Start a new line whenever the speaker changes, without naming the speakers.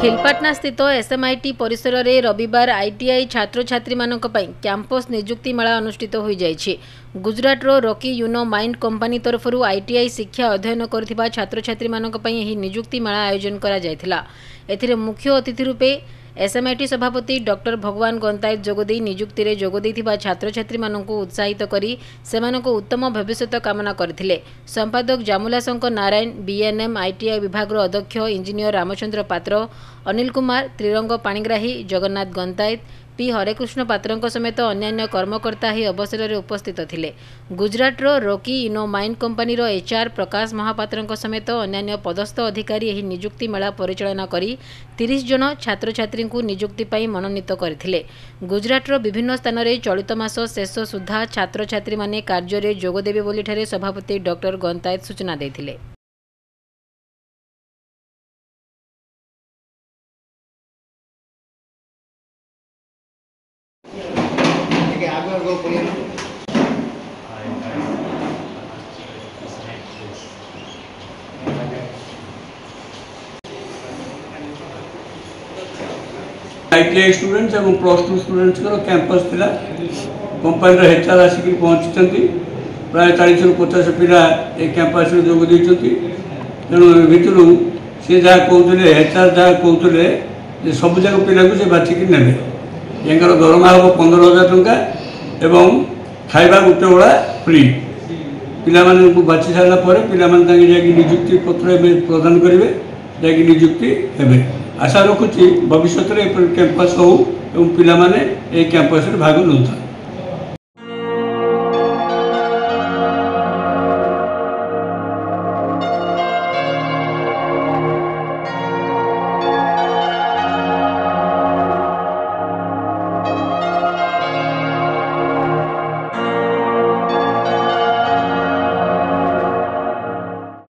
हिलपाटना स्थित एसएमआईटी परिसर में रविवार आईटीआई छात्र छात्री मानक पई कैंपस नियुक्ति मेला अनुष्ठित हो जाइछि। गुजरात रो रॉकी यूनो माइंड कंपनी तरफ आईटीआई शिक्षा अध्ययन करथिबा छात्र छात्री मानक पई एही नियुक्ति मेला आयोजन करा जायथिला। एथिरे मुख्य अतिथि रूपे एसएमआईटी सभापति डॉक्टर भगवान गंतायत जोगदे नियुक्ति रे जोगदेथिबा छात्र छात्री मानकु उत्साहित करी सेमानकु उत्तम भविष्य कामना करथिले। संपादक जामुला शंकर नारायण, बीएनएम आईटीआई विभाग अध्यक्ष इंजीनियर रामचंद्र पात्र, अनिल कुमार, त्रिरंग पाणिग्राही, जगन्नाथ गंतायत, पी हरेकृष्ण पात्र समेत अन्य कर्मकर्ता ही अवसर में उपस्थित थिले। गुजरात रो रॉकी यूनो माइंड कंपनी रो एचआर प्रकाश महापात्र समेत अन्य पदस्थ अधिकारी एही नियुक्ति मेला परिचालना करी 30 जन छात्र छात्री को नियुक्ति पाई मनोनीत करथिले। गुजरात रो विभिन्न स्थान में चलित मास शेष सुधा छात्र छात्री माने कार्य रे जोग देबे बोली ठारे सभापति डॉक्टर गंतायत सूचना देथिले।
आईटीआई स्टूडेंट्स और प्लस टू स्टूडेंट्स कैंपस थिला कंपनी एचआर आसिक पहुँची प्राय 40 ରୁ 50 पिला ए कैंपस में जोग देइछंती। तेणु भितर सी जहाँ कहते एचआर जहाँ कहते सब जाक पिला को बाछिकी नेबे। यांकर दरमा हम 15,000 टंका एवं खाइबा गोटे बेला फ्री। पिला माने बाछि सारा पर पिला माने तांगे जाकी नियुक्ति पत्र प्रदान करेंगे, जाकी नियुक्ति हेबे। आशा रखुची भविष्य में कैंपस हो पिला माने ए कैंपस भाग नौता।